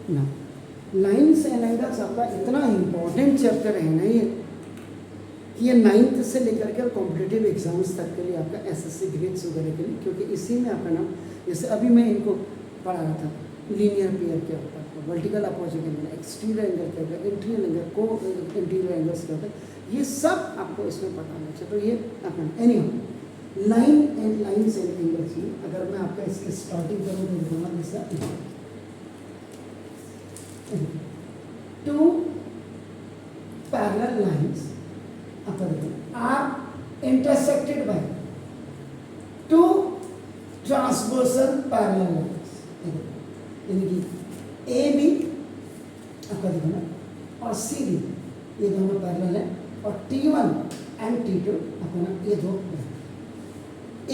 ना lines and angles आपका इतना इम्पोर्टेंट चैप्टर है ना ये, कि ये 9th से लेकर के कॉम्पिटिटिव एग्जाम्स तक के लिए आपका एसएससी ग्रेड्स वगैरह के लिए, क्योंकि इसी में आपका ना, जैसे अभी मैं इनको पढ़ा रहा था, लीनियर पेयर क्या होता है, vertical opposite angle, exterior angle क्या होता है, इंटीरियर एंगल, को इंटीरियर एंगल्स क्या होता है, ये सब आपको इसमें पता होना चाहिए। तो ये अपना any line and lines and angles में अगर मैं आपका इसकी स्टार्टिंग करूँ तो दिखाऊंगा जैसा 2 parallel lines are intersected by 2 transversal parallel lines, यानी कि ए बी आपका देखो ना और सी डी ये दोनों पैरेलल है, और T1 एंड T2 अपना ये दो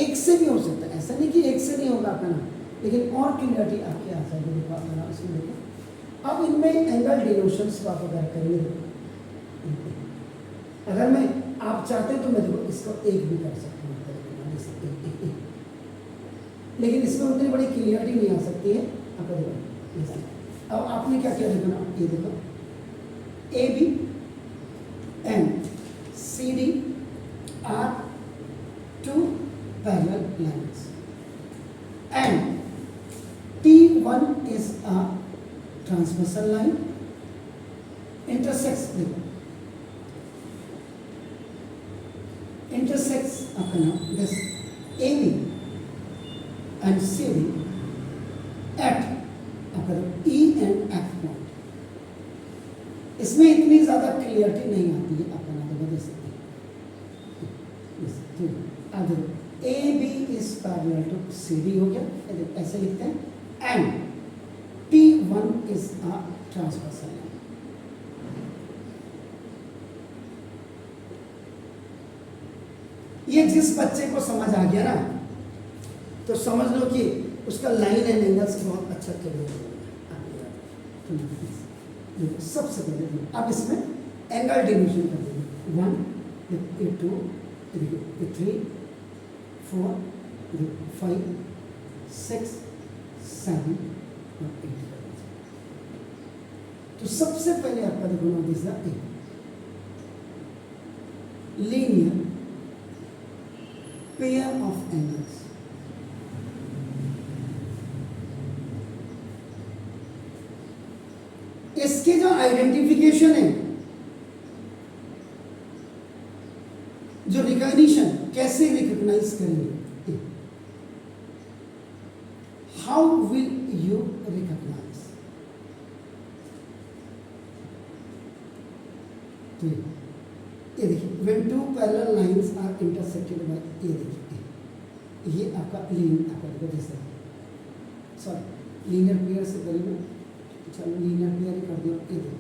एक से भी हो सकता है, ऐसा नहीं कि एक से नहीं होगा अपना, लेकिन और क्लियरिटी आपके आ जाएगी। देखो अपना इसमें देखो, अब इनमें एंगल डिनोशंस को आप अगर करेंगे, अगर मैं आप चाहते हैं तो मैं देखो इसको एक भी कर सकता हूँ, लेकिन इसमें उतनी बड़ी क्लियरिटी नहीं आ सकती है। आपका देखो अब आपने क्या किया, देखो ना ये देखो A B and C D are 2 parallel lines and T1 is a transversal line intersects, देखो intersects अपना this AB and CD at अपना E and F point। इसमें इतनी ज़्यादा क्लियरिटी नहीं आती है अपना, तो जैसे अब देखो AB is parallel to CD हो गया, ऐसे लिखते हैं, and T1 is a transversal line। ये जिस बच्चे को समझ आ गया ना, तो समझ लो कि उसका लाइन एंड एंगल्स बहुत अच्छा क्लियर हो गया। सबसे पहले अब इसमें एंगल डिवीजन कर देंगे, 1 2 3 4 5 6 7 और 8। तो सबसे पहले आपका देखो ना this the linear pair of angles। इसके जो आइडेंटिफिकेशन है, जो रिकॉग्निशन, कैसे रिकॉग्नाइज करेंगे, हाउ विल यू रिकॉग्नाइज, तो ये देखिए when 2 parallel lines are intersected by, ये देखिए ये आपका लीनियर, आपका देखो जैसे सॉरी लीनियर पेयर से करेंगे, चलो लीनियर पेयर ही कर दो। ये देखो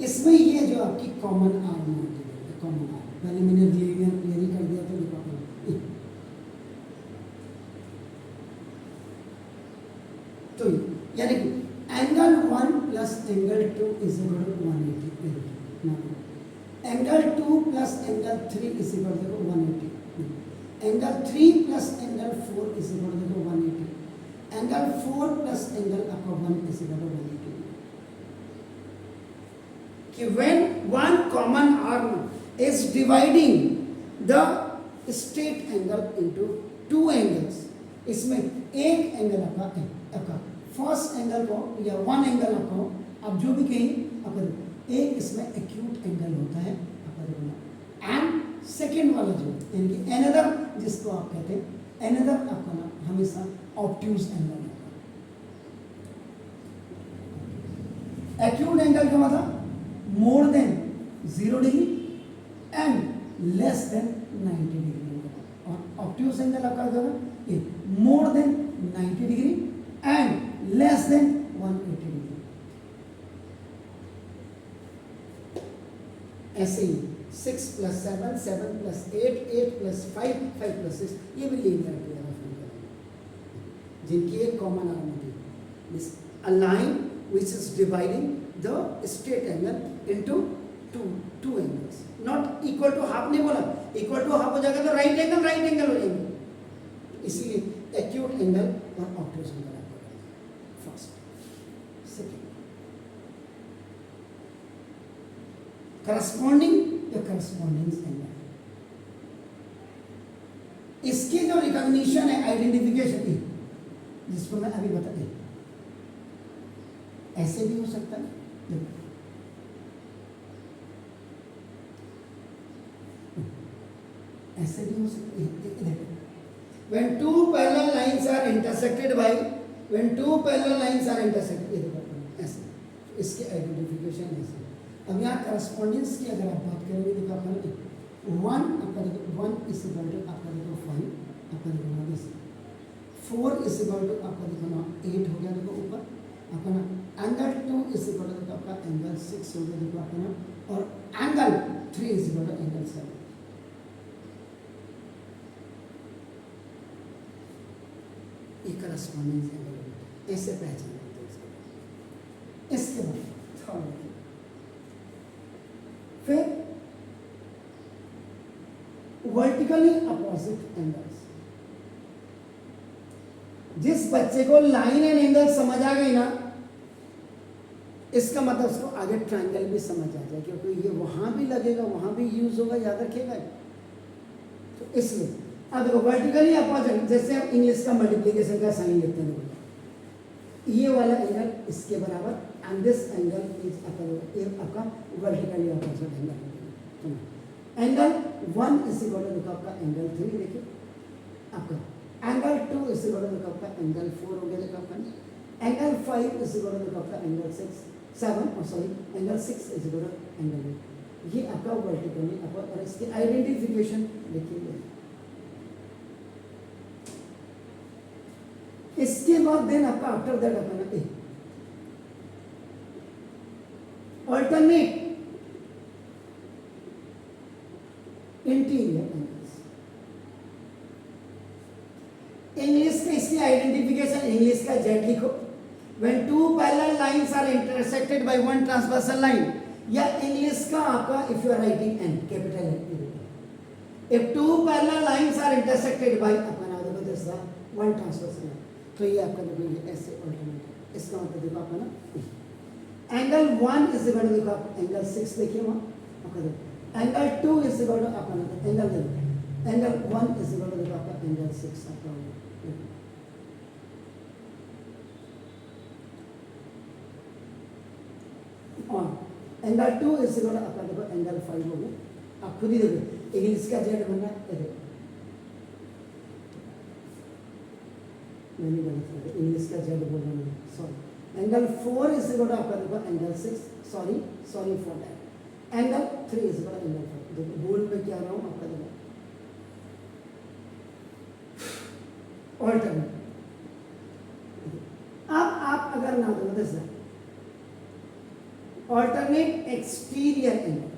इसमें ये जो आपकी कॉमन आर्म होती है, कॉमन आर्म, पहले मैंने लीनियर पेयर ही कर दिया था, देखो तो यानी कि angle 1 plus angle 2 is equal to 180। Angle 2 plus angle 3 is equal to 180। Angle 3 plus angle 4 is equal to 180। Angle 4 plus angle upon 1 is equal to 180। कि when one common arm is dividing the straight angle into 2 angles, इसमें एक angle आपका first angle को या 1 angle आपको आप जो भी कहें आपका, एक इसमें एक्यूट एंगल होता है आपका, एंड सेकेंड वाला जो यानी कि एनदर, जिसको आप कहते हैं एनदर, आपका ना हमेशा ऑब्ट्यूज एंगल होता है। एक्यूट एंगल का मतलब more than 0 degree and less than 90 degree, और ऑब्ट्यूज एंगल आपका जो है ये more than 90 degree and less than 180 degree. ऐसे ही 6 + 7 7 + 8 8 + 5 5 + 6, ये भी लीनियर पेयर ऑफ एंगल, जिनकी एक कॉमन आर्म होती है। A line which is dividing the straight angle into two angles, not equal to half नहीं बोला, equal to half हो जाएगा तो right angle हो जाएंगे, इसीलिए acute angle और obtuse angle आपको फर्स्ट। सेकेंड करस्पॉन्डिंग या करस्पॉन्डेंस एंगल। इसकी जो रिकॉग्निशन है आइडेंटिफिकेशन की, जिसको मैं अभी बता दी, ऐसे भी हो सकता है। देखो ऐसे भी हो सकता है। देखो when two parallel lines are intersected by ऐसे, इसके आइडेंटिफिकेशन ऐसे। अब यहाँ करस्पॉन्डेंस की अगर आप बात करेंगे, देखो आपका 1 आपका देखो 1 इज इक्वल टू आपका देखो 5 आपका देखो ना दिस 4 इज इक्वल टू आपका देखो ना 8 हो गया देखो ऊपर आपका ना, एंगल 2 इज इक्वल टू आपका एंगल 6 हो गया देखो आपका ना, और angle 3 is equal to angle 7। ये करस्पॉन्डेंस एंगल ऐसे पहचान लेते हैं इसके बाद थर्ड फिर वर्टिकली अपोजिट एंगल्स। जिस बच्चे को लाइन एंड एंगल समझ आ गई ना, इसका मतलब उसको आगे ट्रायंगल भी समझ आ जाए, क्योंकि ये वहां भी लगेगा, वहां भी यूज होगा, याद रखिएगा। तो इसलिए अब देखो वर्टिकली अपोजिट, जैसे हम इंग्लिश का मल्टीप्लिकेशन का साइन लिखते हैं, ये वाला एंगल इसके बराबर, एंड दिस एंगल इज आपका vertically opposite angle. Angle 1 is equal to आपका एंगल 3, देखिए आपका एंगल 2 इज इक्वल टू आपका एंगल 4 हो गया देखो आपका, एंगल 5 इज इक्वल टू आपका एंगल 7 और sorry angle 6 is equal to angle 8। ये आपका वर्टिकली अपोजिट, और इसकी आइडेंटिफिकेशन देखिए। इसके बाद देन आपका आफ्टर दैट अपना अल्टरनेट इंटीरियर एंगल्स। इंग्लिश का इसकी आइडेंटिफिकेशन, इंग्लिश का जेड लिखो। When two parallel lines are intersected by one transversal line, या इंग्लिश का आपका if you are writing N capital N, if two parallel lines are intersected by अपना देखो this one transversal line, तो ये आपका देखो ये ऐसे अल्टरनेट। इसका मतलब देखो आपका ना एंगल 1 इज इक्वल टू देखो आप एंगल 6 देखिए वहां आपका देखो, एंगल 2 इज इक्वल टू आपका एंगल देखो, एंगल 1 इज इक्वल टू देखो आपका एंगल 6 आपका और एंगल 2 इज इक्वल टू आपका देखो एंगल 5 हो गया। आप खुद ही देखो इंग्लिश का जेड बन रहा है, देखो मैंने गलत किया, इंग्लिश का जेड बोल रहा हूँ, sorry. Angle 4 is equal to आपका देखो angle 6, sorry for that, angle 3 is equal to angle 5। देखो बोल में क्या रहा हूँ आपका देखो ऑल्टरनेट। अब आप अगर ना दो दिस ऑल्टरनेट एक्सटीरियर एंगल,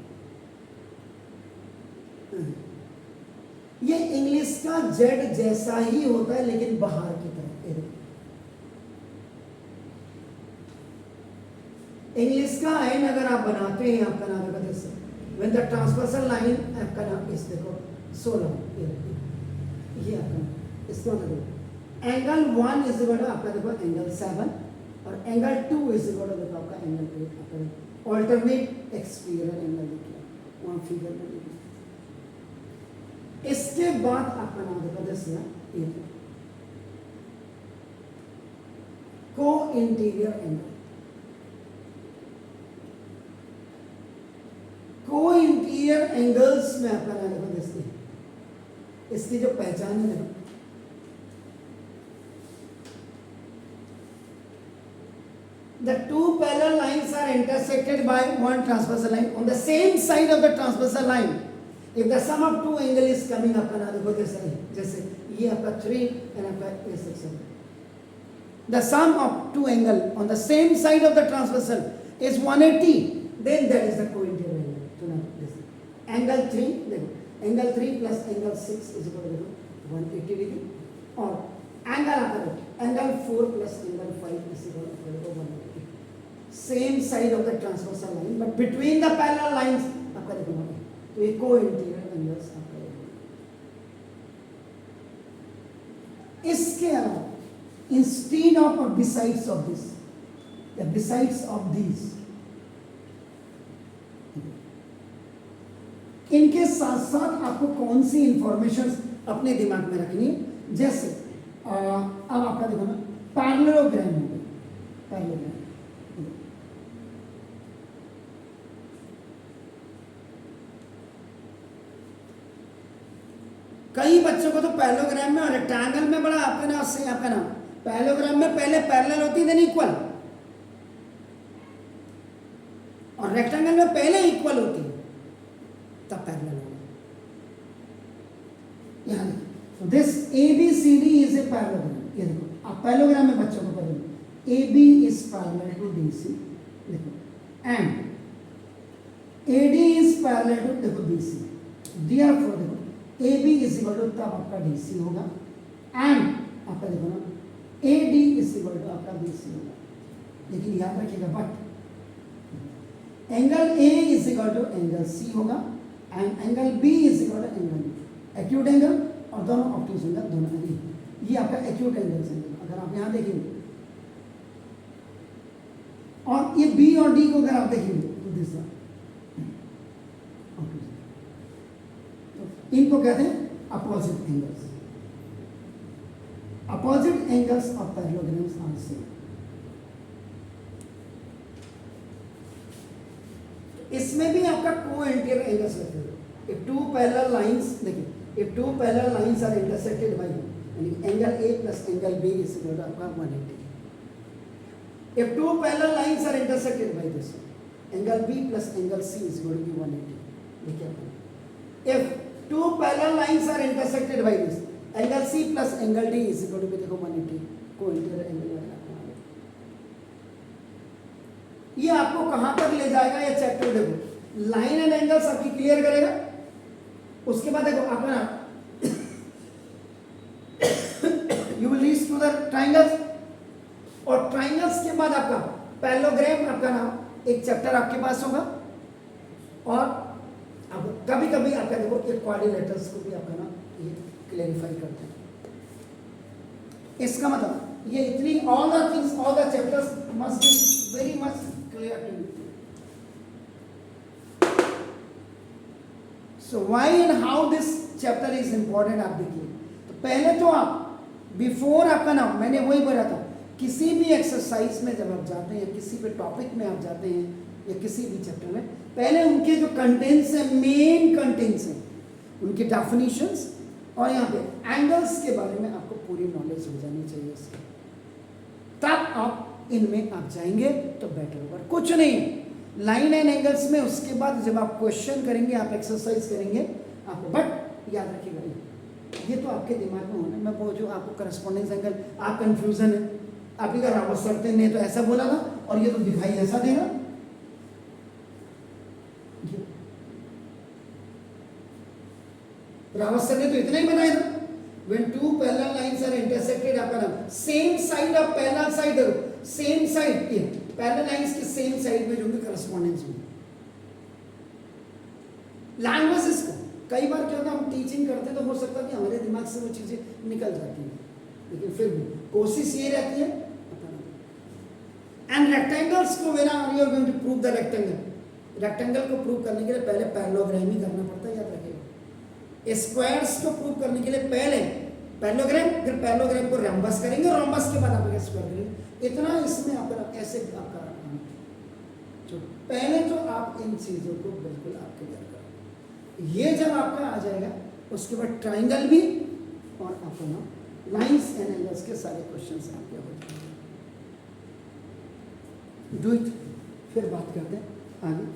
ये इंग्लिश का जेड जैसा ही होता है लेकिन बाहर की तरफ। इंग्लिश का एन अगर आप बनाते हैं आपका नाम होगा this, when the transversal line आपका नाम इस देखो 16 ये आपका इसका मतलब एंगल 1 इज इक्वल टू आपका देखो एंगल 7 और एंगल 2 इज इक्वल टू देखो आपका एंगल 8 आपका ऑल्टरनेट एक्सटीरियर एंगल देखिए वहां फिगर में देखिए। इसके बाद आपका नाम देखो दिस को इंटीरियर एंगल। को इंटीरियर एंगल्स में आपका नाम देखो दिस, इसकी जो पहचान है देखो the two parallel lines are intersected by one transversal line on the same side of the transversal line. If the sum of two angle is coming up, देखो जैसे ये आपका 3 and आपका ये section, the sum of two angle on the same side of the transversal is 180, then that is the co-interior angle. तो ना this angle 3 देखो angle 3 plus angle 6 is equal to देखो 180 डिग्री, और एंगल आपका angle 4 plus angle 5 is equal to 180. Same side of the transversal line, but between the parallel lines आपका देखो तो ये co-interior angles आपका देखो। इसके अलावा instead of or besides of this या बिसाइड्स ऑफ दीज, इनके साथ साथ आपको कौन सी इंफॉर्मेशन अपने दिमाग में रखनी है। जैसे अब आपका देखो ना पैरेललोग्राम हो गया, पैरेललोग्राम कई बच्चों को तो पैरेललोग्राम में और रेक्टेंगल में बड़ा आपका ना उससे आपका ना पैरेललोग्राम में पहले पैरेलल होती है देन इक्वल, और रेक्टेंगल में पहले इक्वल होती है तब पैरेलल होगा। यहाँ देखो this ABCD is a parallelogram, ये देखो आप पैरेललोग्राम में बच्चों को पढ़ेंगे AB is parallel to DC, देखो and AD is parallel to देखो BC, देयरफॉर देखो AB इज इक्वल टू तब आपका DC होगा एंड आपका देखो ना AD इज इक्वल टू आपका BC होगा। लेकिन याद रखिएगा but angle A is equal to angle C होगा and angle B is equal to angle B, acute angle और दोनों ऑब्टूज एंगल दोनों ये आपका एक्यूट एंगल है। अगर आप यहाँ देखेंगे और ये B और D को अगर आप देखेंगे तो दिस इनको कहते हैं opposite angles, opposite angles of parallelograms are same. इसमें भी आपका को-इंटीरियर एंगल्स लगते हैं। इफ टू पैरेलल लाइंस देखिए, if two parallel lines are intersected by यानी angle A plus angle B is equal to आपका 180। If two parallel lines are intersected by this angle B plus angle C is equal to 180। देखिए इफ two parallel lines are intersected by this angle C plus angle D is equal to देखो 180 को-इंटीरियर angle वाला। ये आपको कहां तक ले जाएगा ये चैप्टर देखो, लाइन एंड एंगल्स आपकी क्लियर करेगा। उसके बाद देखो अपना you will reach to the triangles, और ट्रायंगल्स के बाद आपका पैरेललोग्राम आपका नाम एक चैप्टर आपके पास होगा, और अब कभी कभी आपका देखो ये क्वाड्रिलेटरल्स को भी आपका ना ये क्लैरिफाई करते हैं। इसका मतलब ये इतनी all the things all the chapters must be very much clear to you. So why and how this chapter is important आप देखिए। तो पहले तो आप बिफोर आपका ना मैंने वही बोला था, किसी भी एक्सरसाइज में जब आप जाते हैं, किसी भी टॉपिक में आप जाते हैं या किसी भी चैप्टर में, पहले उनके जो कंटेंट्स हैं, मेन कंटेंट्स हैं, उनके डेफिनेशंस और यहाँ पे एंगल्स के बारे में आपको पूरी नॉलेज हो जानी चाहिए इसकी, तब आप इनमें आप जाएंगे तो बेटर होगा। कुछ नहीं लाइन एंड एंगल्स में, उसके बाद जब आप क्वेश्चन करेंगे, आप एक्सरसाइज करेंगे आपको, बट याद रखिएगा ये तो आपके दिमाग में होना। मैं वो जो आपको करस्पॉन्डेंस एंगल आप कंफ्यूजन है, आप ही रावत सर ने तो ऐसा बोला था और ये तो दिखाई ऐसा देगा। रावत सर ने तो इतना ही बनाया था, when two parallel lines are intersected आपका नाम same side of parallel side, same side ये पैरेलल लाइंस के सेम साइड में जो भी करस्पॉन्डेंस होगी। लैंग्वेजेस को कई बार क्या होता है हम टीचिंग करते तो हो सकता है कि हमारे दिमाग से वो चीजें निकल जाती हैं, लेकिन फिर भी कोशिश ये रहती है। एंड रेक्टेंगल्स को when you are going to prove the rectangle, rectangle को प्रूव करने के लिए पहले पैरेललोग्राम ही करना पड़ता है, याद रखिएगा। स्क्वायर्स को प्रूव करने के लिए पहले पैरेललोग्राम, फिर पैरेललोग्राम को रम्बस करेंगे, रम्बस के बाद आप स्क्वायर करेंगे। इतना इसमें आप ऐसे आपका जो पहले तो आप इन चीज़ों को बिल्कुल आप क्लियर करें। ये जब आपका आ जाएगा उसके बाद ट्राइंगल भी और आपका लाइंस एंड एंगल्स के सारे क्वेश्चंस आपके हो जाएंगे। डू इट, फिर बात करते हैं आगे।